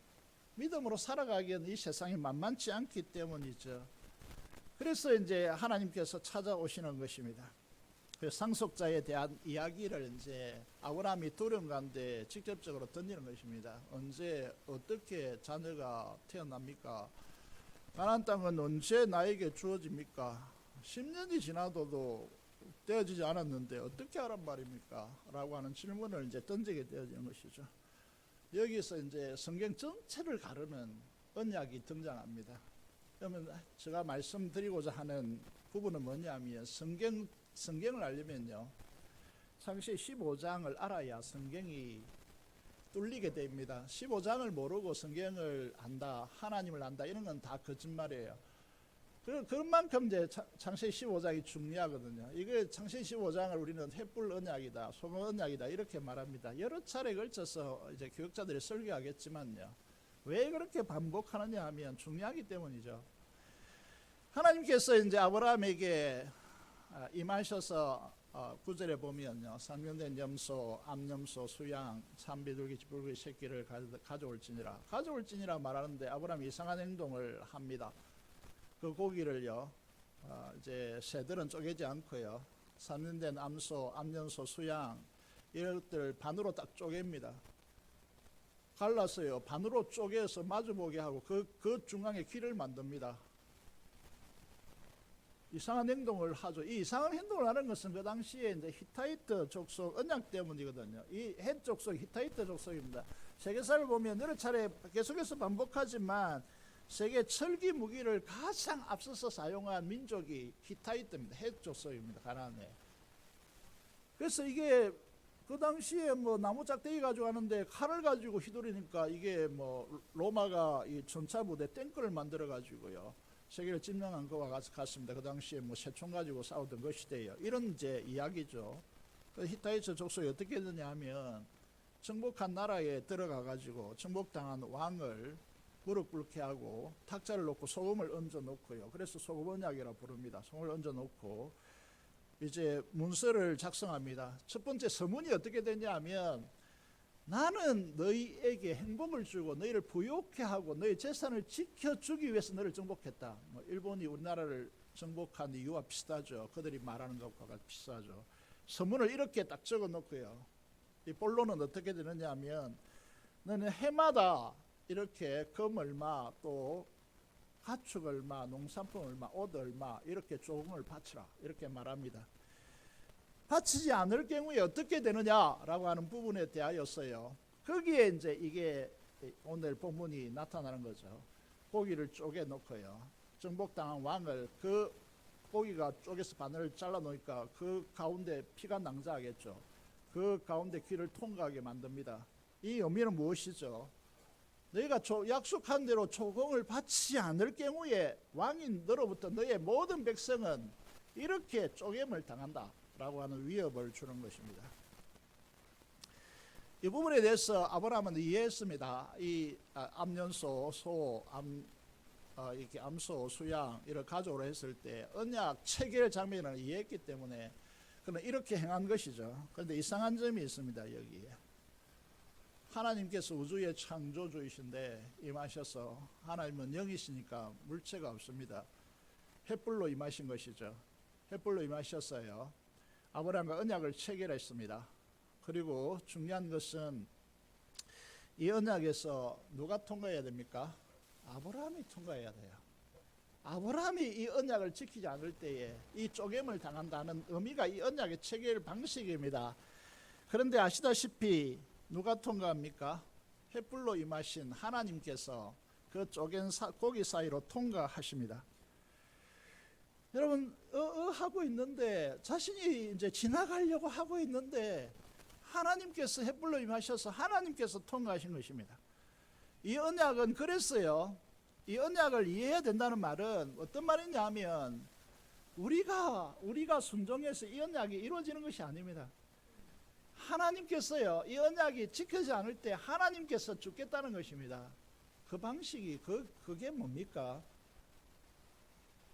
믿음으로 살아가기에는 이 세상이 만만치 않기 때문이죠. 그래서 이제 하나님께서 찾아오시는 것입니다. 그 상속자에 대한 이야기를 이제 아브라함이 두려움 가운데 직접적으로 던지는 것입니다. 언제 어떻게 자녀가 태어납니까? 가나안 땅은 언제 나에게 주어집니까? 10년이 지나도 되어지지 않았는데 어떻게 하란 말입니까? 라고 하는 질문을 이제 던지게 되어지는 것이죠. 여기서 이제 성경 전체를 가르는 언약이 등장합니다. 그러면 제가 말씀드리고자 하는 부분은 뭐냐면 성경을 알려면요, 창세기 15장을 알아야 성경이 뚫리게 됩니다. 15장을 모르고 성경을 안다, 하나님을 안다, 이런 건 다 거짓말이에요. 그런 만큼 이제 창세기 15장이 중요하거든요. 이게 창세기 15장을 우리는 횃불 언약이다, 소금 언약이다 이렇게 말합니다. 여러 차례 걸쳐서 이제 교육자들이 설교하겠지만요, 왜 그렇게 반복하느냐 하면 중요하기 때문이죠. 하나님께서 이제 아브라함에게 임하셔서 9절에 보면요, 상련된 염소, 암염소, 수양, 참비둘기, 쥐뿔기 새끼를 가져올지니라 말하는데 아브라함이 이상한 행동을 합니다. 그 고기를요, 이제 새들은 쪼개지 않고요, 상련된 암소, 암염소, 수양 이런 것들 반으로 딱 쪼갭니다. 갈라서요, 반으로 쪼개서 마주보게 하고 그 중앙에 길을 만듭니다. 이상한 행동을 하죠. 이 이상한 행동을 하는 것은 그 당시에 이제 히타이트 족속 언약 때문이거든요. 이 헷 족속 히타이트 족속입니다. 세계사를 보면 여러 차례 계속해서 반복하지만 세계 철기 무기를 가장 앞서서 사용한 민족이 히타이트입니다. 헷 족속입니다. 가나안에. 그래서 이게 그 당시에 뭐 나무 짝대기 가지고 하는데 칼을 가지고 휘두르니까 이게 뭐 로마가 이 전차 부대 탱크를 만들어 가지고요, 세계를 점령한 것과 같습니다. 그 당시에 뭐 새총 가지고 싸우던 그 시대예요. 이런 이제 이야기죠. 그 히타이트 족속이 어떻게 했느냐 하면 정복한 나라에 들어가 가지고 정복당한 왕을 무릎 꿇게 하고 탁자를 놓고 소금을 얹어 놓고요. 그래서 소금 언약이라 부릅니다. 소금을 얹어 놓고 이제 문서를 작성합니다. 첫 번째 서문이 어떻게 되냐 하면, 나는 너희에게 행복을 주고 너희를 부유케 하고 너희 재산을 지켜주기 위해서 너를 정복했다. 뭐 일본이 우리나라를 정복한 이유와 비슷하죠. 그들이 말하는 것과 비슷하죠. 서문을 이렇게 딱 적어 놓고요, 이 본론은 어떻게 되느냐 하면, 너는 해마다 이렇게 금 얼마, 또 가축 얼마, 농산품 얼마, 옷 얼마 이렇게 조금을 바치라 이렇게 말합니다. 바치지 않을 경우에 어떻게 되느냐라고 하는 부분에 대하여서요, 거기에 이제 이게 오늘 본문이 나타나는 거죠. 고기를 쪼개 놓고요, 정복당한 왕을 그 고기가 쪼개서 바늘을 잘라 놓으니까 그 가운데 피가 낭자하겠죠. 그 가운데 길을 통과하게 만듭니다. 이 의미는 무엇이죠? 너희가 약속한 대로 조공을 바치지 않을 경우에 왕인 너로부터 너의 모든 백성은 이렇게 쪼개임을 당한다 라고 하는 위협을 주는 것입니다. 이 부분에 대해서 아브라함은 이해했습니다. 이 암염소, 이렇게 암소, 수양 이를 가져오라 했을 때 언약 체결 장면을 이해했기 때문에 그는 이렇게 행한 것이죠. 그런데 이상한 점이 있습니다. 여기에 하나님께서 우주의 창조주이신데 임하셔서, 하나님은 영이시니까 물체가 없습니다. 횃불로 임하신 것이죠. 횃불로 임하셨어요. 아브라함과 언약을 체결했습니다. 그리고 중요한 것은 이 언약에서 누가 통과해야 됩니까? 아브라함이 통과해야 돼요. 아브라함이 이 언약을 지키지 않을 때에 이 쪼개임을 당한다는 의미가 이 언약의 체결 방식입니다. 그런데 아시다시피 누가 통과합니까? 횃불로 임하신 하나님께서 그 쪼갠 고기 사이로 통과하십니다. 여러분 하고 있는데, 자신이 이제 지나가려고 하고 있는데 하나님께서 횃불로 임하셔서 하나님께서 통과하신 것입니다. 이 언약은 그랬어요. 이 언약을 이해해야 된다는 말은 어떤 말이냐 하면, 우리가 순종해서 이 언약이 이루어지는 것이 아닙니다. 하나님께서요, 이 언약이 지켜지지 않을 때 하나님께서 죽겠다는 것입니다. 그 방식이 그게 뭡니까?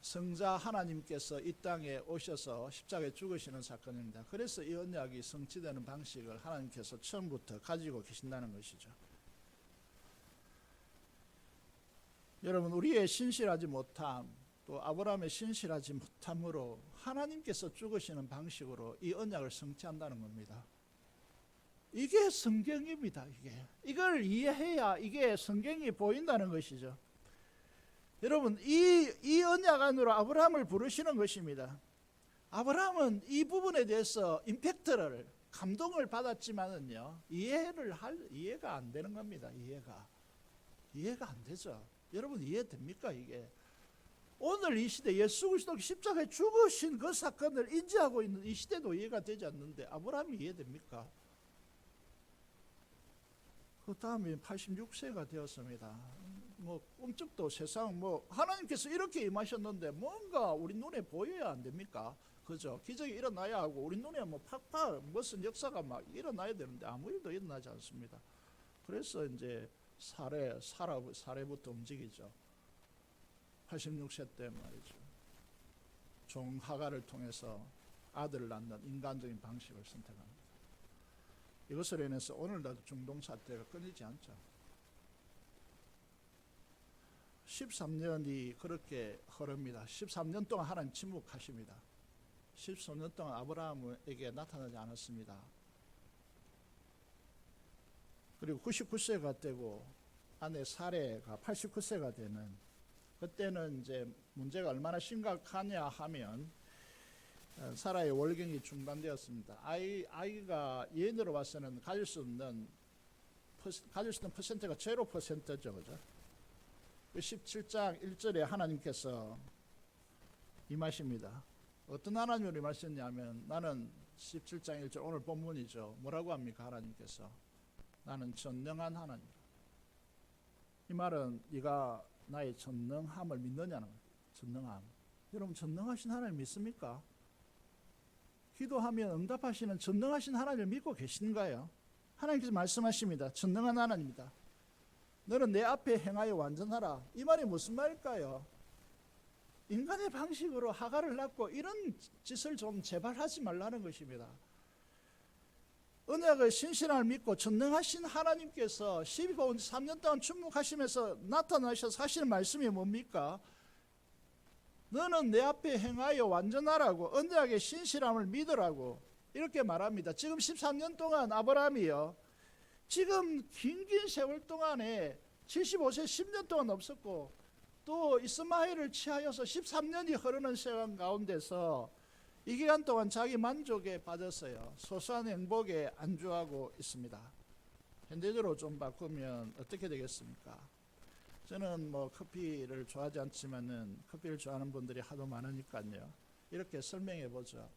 성자 하나님께서 이 땅에 오셔서 십자가에 죽으시는 사건입니다. 그래서 이 언약이 성취되는 방식을 하나님께서 처음부터 가지고 계신다는 것이죠. 여러분, 우리의 신실하지 못함, 또 아브라함의 신실하지 못함으로 하나님께서 죽으시는 방식으로 이 언약을 성취한다는 겁니다. 이게 성경입니다. 이걸 이해해야 이게 성경이 보인다는 것이죠. 여러분, 이 언약 안으로 아브라함을 부르시는 것입니다. 아브라함은 이 부분에 대해서 임팩트를, 감동을 받았지만은요, 이해가 안 되는 겁니다. 이해가 안 되죠. 여러분, 이해됩니까? 이게 오늘 이 시대 예수 그리스도 십자가에 죽으신 그 사건을 인지하고 있는 이 시대도 이해가 되지 않는데 아브라함이 이해됩니까? 그 다음에 86세가 되었습니다. 꿈쩍도 세상 하나님께서 이렇게 임하셨는데 뭔가 우리 눈에 보여야 안 됩니까? 그죠? 기적이 일어나야 하고 우리 눈에 팍팍 무슨 역사가 막 일어나야 되는데 아무 일도 일어나지 않습니다. 그래서 이제 사례부터 움직이죠. 86세 때 말이죠. 종 하갈을 통해서 아들을 낳는 인간적인 방식을 선택합니다. 이것으로 인해서 오늘날도 중동 사태가 끊이지 않죠. 13년이 그렇게 흐릅니다. 13년 동안 하나님 침묵하십니다. 13년 동안 아브라함에게 나타나지 않았습니다. 그리고 99세가 되고 아내 사레가 89세가 되는 그때는 이제 문제가 얼마나 심각하냐 하면 사라의 월경이 중단되었습니다. 아이가 예인으로 봐서는 가질 수 있는 퍼센트가 0%죠. 그죠? 17장 1절에 하나님께서 임하십니다. 어떤 하나님으로 임하셨냐면, 나는 17장 1절 오늘 본문이죠. 뭐라고 합니까? 하나님께서 나는 전능한 하나님. 이 말은 네가 나의 전능함을 믿느냐는 거예요. 전능함. 여러분, 전능하신 하나님 믿습니까? 기도하면 응답하시는 전능하신 하나님을 믿고 계신가요? 하나님께서 말씀하십니다. 전능한 하나님이다. 너는 내 앞에 행하여 완전하라. 이 말이 무슨 말일까요? 인간의 방식으로 하갈을 낳고 이런 짓을 좀 제발 하지 말라는 것입니다. 언약의 신실함을 믿고 전능하신 하나님께서 12번 3년 동안 침묵하시면서 나타나셔서 하시는 말씀이 뭡니까? 너는 내 앞에 행하여 완전하라고, 언약의 신실함을 믿으라고 이렇게 말합니다. 지금 13년 동안 아브라함이요, 지금 긴 세월 동안에 75세 10년 동안 없었고 또 이스마엘을 취하여서 13년이 흐르는 시간 가운데서 이 기간 동안 자기 만족에 빠졌어요. 소소한 행복에 안주하고 있습니다. 현대적으로 좀 바꾸면 어떻게 되겠습니까? 저는 커피를 좋아하지 않지만은 커피를 좋아하는 분들이 하도 많으니까요. 이렇게 설명해 보죠.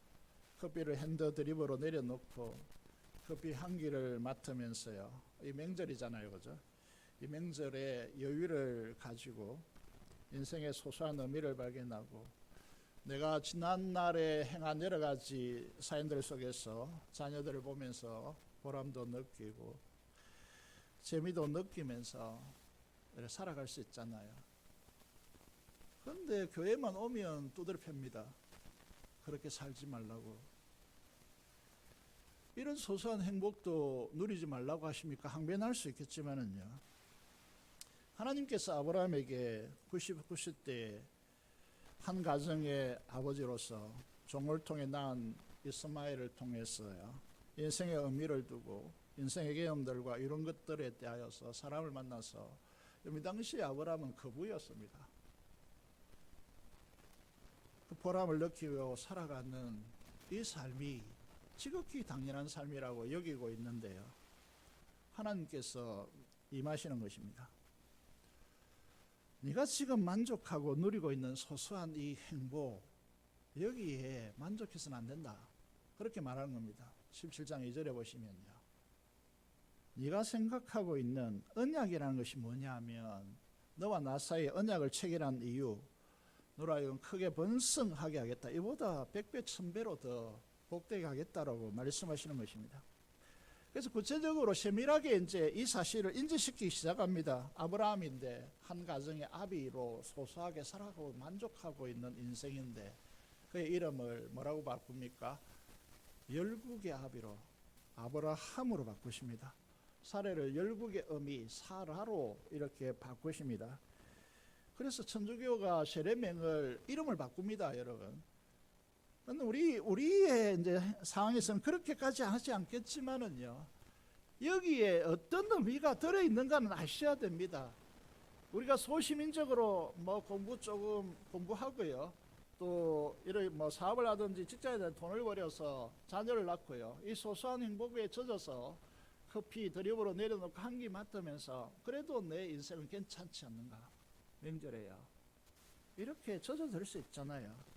커피를 핸드 드립으로 내려놓고 커피 향기를 맡으면서요. 이 명절이잖아요, 그죠? 이 명절에 여유를 가지고 인생의 소소한 의미를 발견하고 내가 지난날에 행한 여러 가지 사연들 속에서 자녀들을 보면서 보람도 느끼고 재미도 느끼면서 살아갈 수 있잖아요. 그런데 교회만 오면 두드려 팹니다. 그렇게 살지 말라고. 이런 소소한 행복도 누리지 말라고 하십니까? 항변할 수 있겠지만은요, 하나님께서 아브라함에게 99세에 한 가정의 아버지로서 종을 통해 낳은 이스마엘을 통해서요, 인생의 의미를 두고 인생의 경험들과 이런 것들에 대하여서 사람을 만나서, 이 당시 아브라함은 거부였습니다. 그 보람을 느끼고 살아가는 이 삶이 지극히 당연한 삶이라고 여기고 있는데요, 하나님께서 임하시는 것입니다. 네가 지금 만족하고 누리고 있는 소소한 이 행복, 여기에 만족해서는 안 된다, 그렇게 말하는 겁니다. 17장 2절에 보시면요, 네가 생각하고 있는 언약이라는 것이 뭐냐 하면, 너와 나 사이에 언약을 체결한 이유, 너로 하여금 크게 번성하게 하겠다, 이보다 100배 1000배로 더 복되게 하겠다라고 말씀하시는 것입니다. 그래서 구체적으로 세밀하게 이제 이 사실을 인지시키기 시작합니다. 아브라함인데 한 가정의 아비로 소소하게 살아가고 만족하고 있는 인생인데 그의 이름을 뭐라고 바꿉니까? 열국의 아비로 아브라함으로 바꾸십니다. 사례를 열국의 어미 사라로 이렇게 바꾸십니다. 그래서 천주교가 세례명을 이름을 바꿉니다, 여러분. 근데 우리의 이제 상황에서는 그렇게까지 하지 않겠지만은요, 여기에 어떤 의미가 들어 있는가는 아셔야 됩니다. 우리가 소시민적으로 뭐 공부 조금 공부하고요, 또 이런 뭐 사업을 하든지 직장에 대한 돈을 벌여서 자녀를 낳고요, 이 소소한 행복에 젖어서 커피 드립으로 내려놓고 한 끼 맡으면서 그래도 내 인생은 괜찮지 않는가? 명절에요. 이렇게 젖어들 수 있잖아요.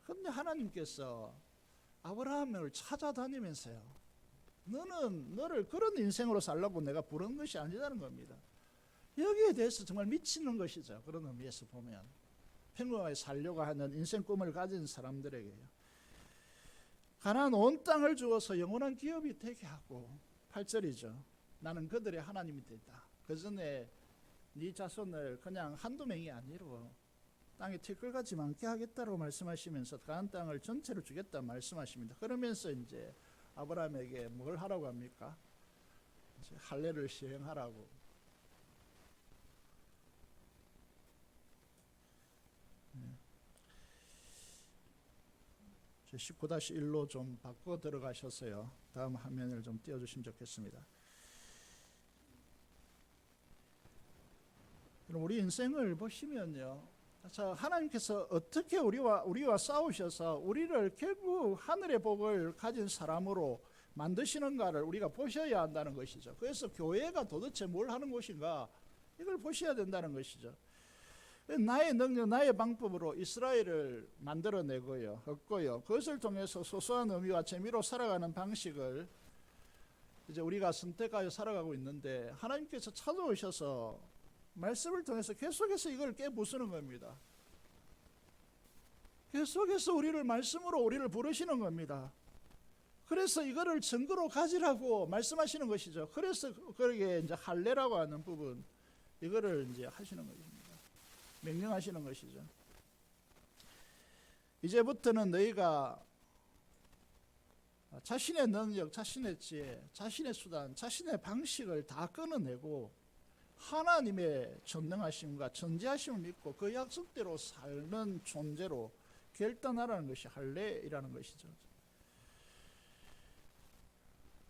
근데 하나님께서 아브라함을 찾아다니면서요, 너를 그런 인생으로 살라고 내가 부른 것이 아니라는 겁니다. 여기에 대해서 정말 미치는 것이죠. 그런 의미에서 보면 평범하게 살려고 하는 인생 꿈을 가진 사람들에게요, 가나안 온 땅을 주어서 영원한 기업이 되게 하고, 8절이죠. 나는 그들의 하나님이 되다. 그 전에 네 자손을 그냥 한두 명이 아니고 땅에 티끌같이 많게 하겠다고 말씀하시면서 가나안 땅을 전체를 주겠다 말씀하십니다. 그러면서 이제 아브라함에게 뭘 하라고 합니까? 이제 할례를 시행하라고. 제 19-1로 좀 바꿔 들어가셔서요, 다음 화면을 좀 띄워주시면 좋겠습니다. 우리 인생을 보시면요, 자, 하나님께서 어떻게 우리와 싸우셔서 우리를 결국 하늘의 복을 가진 사람으로 만드시는가를 우리가 보셔야 한다는 것이죠. 그래서 교회가 도대체 뭘 하는 곳인가, 이걸 보셔야 된다는 것이죠. 나의 능력, 나의 방법으로 이스라엘을 만들어내고요, 얻고요, 그것을 통해서 소소한 의미와 재미로 살아가는 방식을 이제 우리가 선택하여 살아가고 있는데, 하나님께서 찾아오셔서 말씀을 통해서 계속해서 이걸 깨부수는 겁니다. 계속해서 말씀으로 우리를 부르시는 겁니다. 그래서 이거를 증거로 가지라고 말씀하시는 것이죠. 그래서 그러게 이제 할례라고 하는 부분, 이거를 이제 하시는 것입니다. 명령하시는 것이죠. 이제부터는 너희가 자신의 능력, 자신의 지혜, 자신의 수단, 자신의 방식을 다 끊어내고 하나님의 전능하심과 전지하심을 믿고 그 약속대로 사는 존재로 결단하라는 것이 할례이라는 것이죠.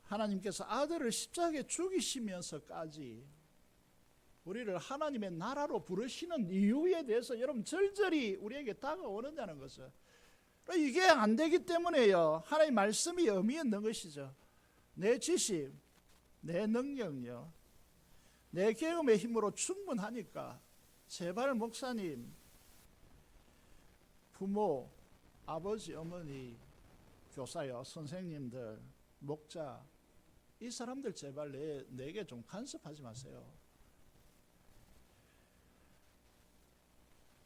하나님께서 아들을 십자가에 죽이시면서까지 우리를 하나님의 나라로 부르시는 이유에 대해서 여러분 절절히 우리에게 다가오는다는 것을, 이게 안 되기 때문에요, 하나님 말씀이 의미 있는 것이죠. 내 지식, 내 능력요, 내 경험의 힘으로 충분하니까 제발 목사님, 부모, 아버지, 어머니, 교사요, 선생님들, 목자, 이 사람들 제발 내게 좀 간섭하지 마세요.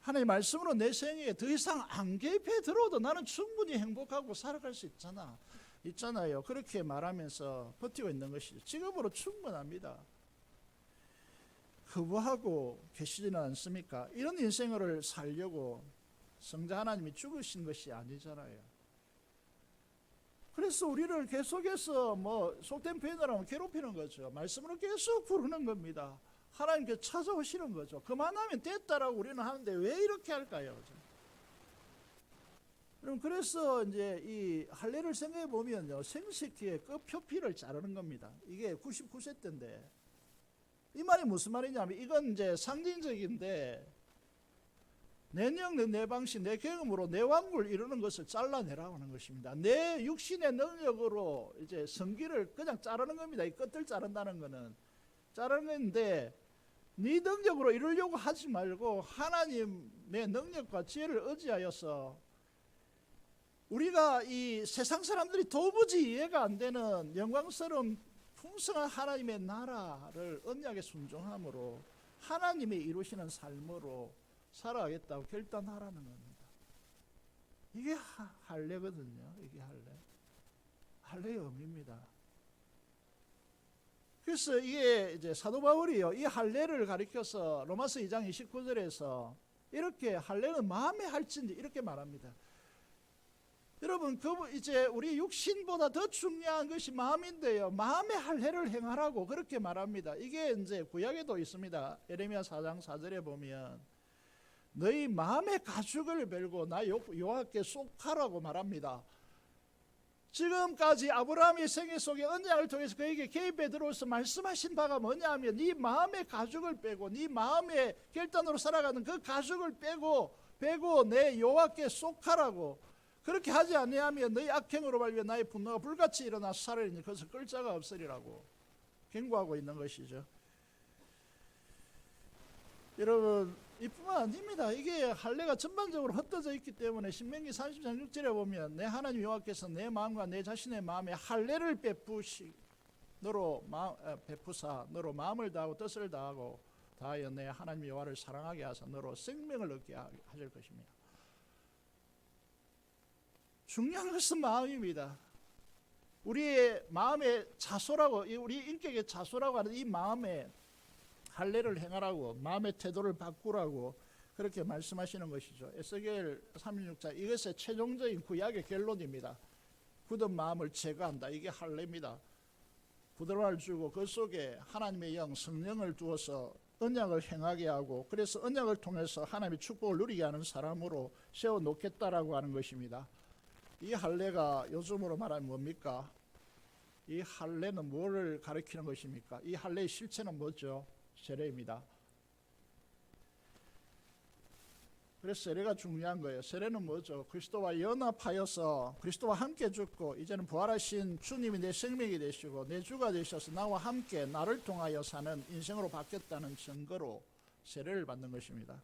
하나님 말씀으로 내 생애에 더 이상 안 개입해 들어도 나는 충분히 행복하고 살아갈 수 있잖아요. 그렇게 말하면서 버티고 있는 것이죠. 지금으로 충분합니다. 거부하고 계시지는 않습니까? 이런 인생을 살려고 성자 하나님이 죽으신 것이 아니잖아요. 그래서 우리를 계속해서 속된 표현으로 하면 괴롭히는 거죠. 말씀으로 계속 부르는 겁니다. 하나님께 찾아오시는 거죠. 그만하면 됐다라고 우리는 하는데 왜 이렇게 할까요? 그래서 이제 이 할례를 생각해 보면요, 생식기의 끝표피를 자르는 겁니다. 이게 99세 때인데, 이 말이 무슨 말이냐면, 이건 이제 상징적인데, 내 능력, 내 방식, 내 경험으로 내 완구를 이루는 것을 잘라내라고 하는 것입니다. 내 육신의 능력으로 이제 성기를 그냥 자르는 겁니다. 이 끝을 자른다는 것은 자르는 건데, 네 능력으로 이루려고 하지 말고 하나님의 능력과 지혜를 의지하여서, 우리가 이 세상 사람들이 도무지 이해가 안 되는 영광스러운 풍성한 하나님의 나라를 언약에 순종함으로 하나님이 이루시는 삶으로 살아가겠다고 결단하라는 겁니다. 이게 할례거든요. 이게 할례의 의미입니다. 그래서 이게 이제 사도 바울이요, 이 할례를 가리켜서 로마서 2장 29절에서 이렇게 할례는 마음에 할진지 이렇게 말합니다. 여러분, 이제 우리 육신보다 더 중요한 것이 마음인데요, 마음의 할례를 행하라고 그렇게 말합니다. 이게 이제 구약에도 있습니다. 예레미야 4장 4절에 보면 너희 마음의 가죽을 베고 나 여호와께 속하라고 말합니다. 지금까지 아브라함의 생애 속에 언약을 통해서 그에게 개입해 들어오서 말씀하신 바가 뭐냐면 네 마음의 가죽을 빼고 네 마음의 결단으로 살아가는 그 가죽을 빼고 내 여호와께 속하라고. 그렇게 하지 아니하면 너희 악행으로 말미암아 나의 분노가 불같이 일어나서 살으리니 그것을 끌 자가 없으리라고 경고하고 있는 것이죠. 여러분, 이뿐만 아닙니다. 이게 할례가 전반적으로 흩어져 있기 때문에 신명기 30장 6절에 보면 내 하나님 여호와께서 내 마음과 내 자신의 마음에 할례를 베푸사 너로 마음을 다하고 뜻을 다하고 다하여 내 하나님 여호와를 사랑하게 하사 너로 생명을 얻게 하실 것입니다. 중요한 것은 마음입니다. 우리의 마음의 자소라고, 우리 인격의 자소라고 하는 이 마음에 할례를 행하라고, 마음의 태도를 바꾸라고 그렇게 말씀하시는 것이죠. 에스겔 36장, 이것의 최종적인 구약의 결론입니다. 굳은 마음을 제거한다. 이게 할례입니다. 부드러움을 주고 그 속에 하나님의 영 성령을 두어서 언약을 행하게 하고, 그래서 언약을 통해서 하나님의 축복을 누리게 하는 사람으로 세워놓겠다라고 하는 것입니다. 이 할례가 요즘으로 말하면 뭡니까? 이 할례는 뭐를 가리키는 것입니까? 이 할례의 실체는 뭐죠? 세례입니다. 그래서 세례가 중요한 거예요. 세례는 뭐죠? 그리스도와 연합하여서 그리스도와 함께 죽고 이제는 부활하신 주님이 내 생명이 되시고 내 주가 되셔서 나와 함께 나를 통하여 사는 인생으로 바뀌었다는 증거로 세례를 받는 것입니다.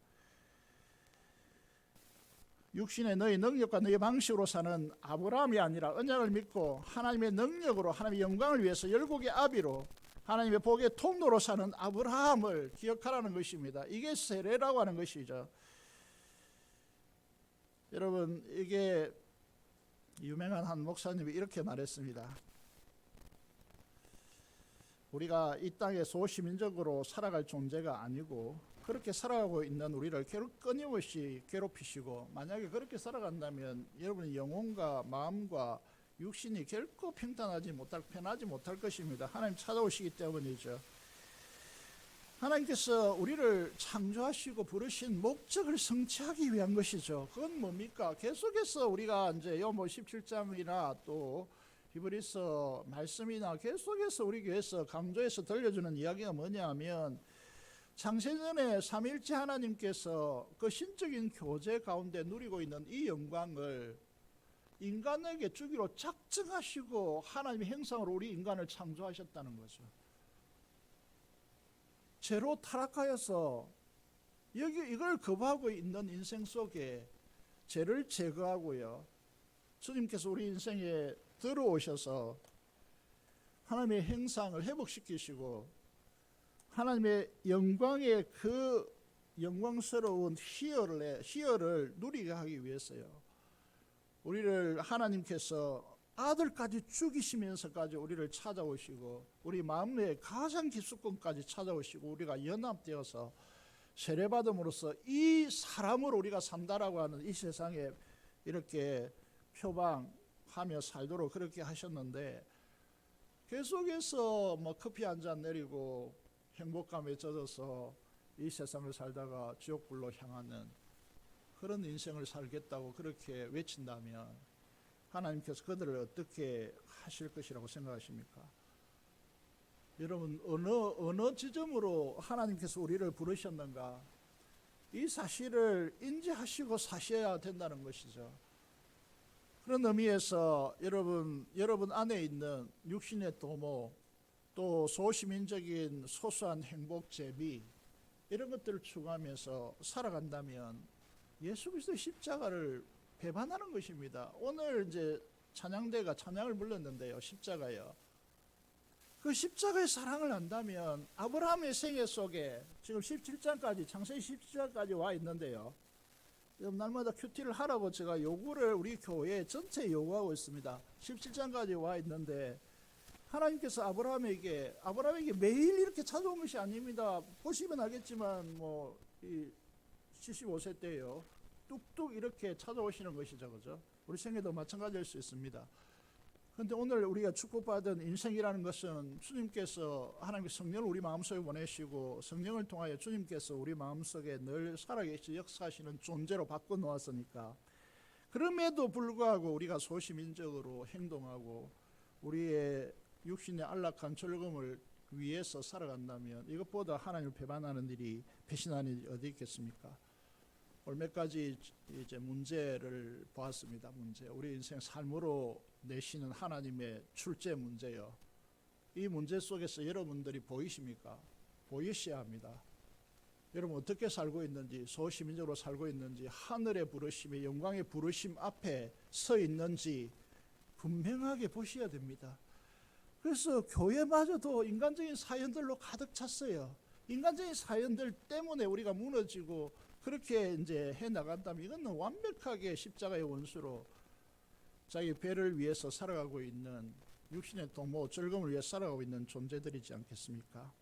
육신의 너희 능력과 너희 방식으로 사는 아브라함이 아니라 언약을 믿고 하나님의 능력으로 하나님의 영광을 위해서 열국의 아비로 하나님의 복의 통로로 사는 아브라함을 기억하라는 것입니다. 이게 세례라고 하는 것이죠. 여러분, 이게 유명한 한 목사님이 이렇게 말했습니다. 우리가 이 땅에 소시민적으로 살아갈 존재가 아니고 그렇게 살아가고 있는 우리를 끊임없이 괴롭히시고, 만약에 그렇게 살아간다면 여러분의 영혼과 마음과 육신이 결코 편하지 못할 것입니다. 하나님 찾아오시기 때문이죠. 하나님께서 우리를 창조하시고 부르신 목적을 성취하기 위한 것이죠. 그건 뭡니까? 계속해서 우리가 이제 요모 17장이나 또 히브리서 말씀이나 계속해서 우리 교회에서 강조해서 들려주는 이야기가 뭐냐면, 창세전에 삼위일체 하나님께서 그 신적인 교제 가운데 누리고 있는 이 영광을 인간에게 주기로 작정하시고 하나님의 형상으로 우리 인간을 창조하셨다는 거죠. 죄로 타락하여서 이걸 거부하고 있는 인생 속에 죄를 제거하고요, 주님께서 우리 인생에 들어오셔서 하나님의 형상을 회복시키시고 하나님의 영광의 그 영광스러운 희열을 누리게 하기 위해서요, 우리를 하나님께서 아들까지 죽이시면서까지 우리를 찾아오시고 우리 마음의 가장 깊숙함까지 찾아오시고 우리가 연합되어서 세례받음으로써 이 사람으로 우리가 산다라고 하는 이 세상에 이렇게 표방하며 살도록 그렇게 하셨는데, 계속해서 뭐 커피 한 잔 내리고 행복감에 젖어서 이 세상을 살다가 지옥불로 향하는 그런 인생을 살겠다고 그렇게 외친다면 하나님께서 그들을 어떻게 하실 것이라고 생각하십니까? 여러분, 어느 지점으로 하나님께서 우리를 부르셨는가, 이 사실을 인지하시고 사셔야 된다는 것이죠. 그런 의미에서 여러분 안에 있는 육신의 도모, 또 소시민적인 소소한 행복, 재미, 이런 것들을 추구하면서 살아간다면 예수 그리스도의 십자가를 배반하는 것입니다. 오늘 이제 찬양대가 찬양을 불렀는데요, 십자가요. 그 십자가의 사랑을 안다면 아브라함의 생애 속에 지금 17장까지, 창세기 17장까지 와 있는데요, 날마다 큐티를 하라고 제가 요구를 우리 교회 전체에 요구하고 있습니다. 17장까지 와 있는데 하나님께서 아브라함에게 매일 이렇게 찾아온 것이 아닙니다. 보시면 알겠지만 이 75세 때요 뚝뚝 이렇게 찾아오시는 것이죠, 그죠? 우리 생애도 마찬가지일 수 있습니다. 그런데 오늘 우리가 축복받은 인생이라는 것은 주님께서 하나님의 성령을 우리 마음속에 보내시고 성령을 통하여 주님께서 우리 마음속에 늘 살아계시 역사하시는 존재로 바꿔놓았으니까, 그럼에도 불구하고 우리가 소시민적으로 행동하고 우리의 육신의 안락한 즐거움을 위해서 살아간다면 이것보다 하나님을 배반하는 일이, 배신하는 일이 어디 있겠습니까? 오늘 몇 가지 이제 문제를 보았습니다. 우리 인생 삶으로 내시는 하나님의 출제 문제요. 이 문제 속에서 여러분들이 보이십니까? 보이셔야 합니다. 여러분 어떻게 살고 있는지, 소시민적으로 살고 있는지, 하늘의 부르심의 영광의 부르심 앞에 서 있는지 분명하게 보셔야 됩니다. 그래서 교회마저도 인간적인 사연들로 가득 찼어요. 인간적인 사연들 때문에 우리가 무너지고 그렇게 이제 해 나간다면 이건 완벽하게 십자가의 원수로 자기 배를 위해서 살아가고 있는, 육신의 도모 즐거움을 위해 살아가고 있는 존재들이지 않겠습니까?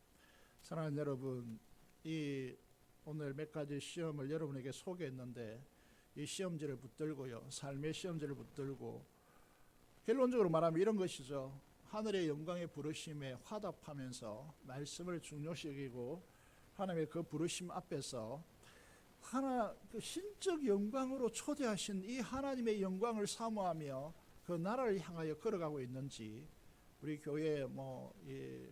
사랑하는 여러분, 이 오늘 몇 가지 시험을 여러분에게 소개했는데 이 시험지를 붙들고요, 삶의 시험지를 붙들고 결론적으로 말하면 이런 것이죠. 하늘의 영광의 부르심에 화답하면서 말씀을 중요시 여기고 하나님의 그 부르심 앞에서 그 신적 영광으로 초대하신 이 하나님의 영광을 사모하며 그 나라를 향하여 걸어가고 있는지, 우리 교회 이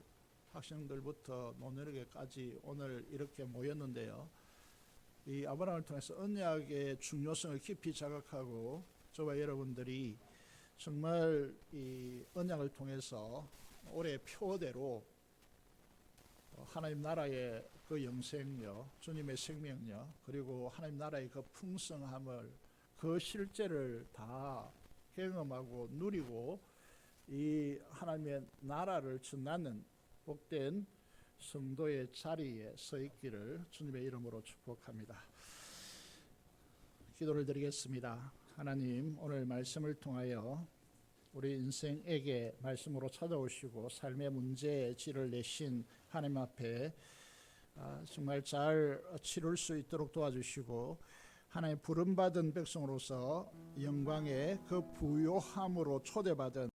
학생들부터 노년에게까지 오늘 이렇게 모였는데요, 이 아브라함을 통해서 언약의 중요성을 깊이 자각하고 저와 여러분들이 정말 이 언약을 통해서 올해 표대로 하나님 나라의 그 영생력, 주님의 생명력, 그리고 하나님 나라의 그 풍성함을, 그 실제를 다 경험하고 누리고 이 하나님의 나라를 전하는 복된 성도의 자리에 서 있기를 주님의 이름으로 축복합니다. 기도를 드리겠습니다. 하나님, 오늘 말씀을 통하여 우리 인생에게 말씀으로 찾아오시고 삶의 문제에 질을 내신 하나님 앞에 정말 잘 치룰 수 있도록 도와주시고, 하나님 부름받은 백성으로서 영광의 그 부요함으로 초대받은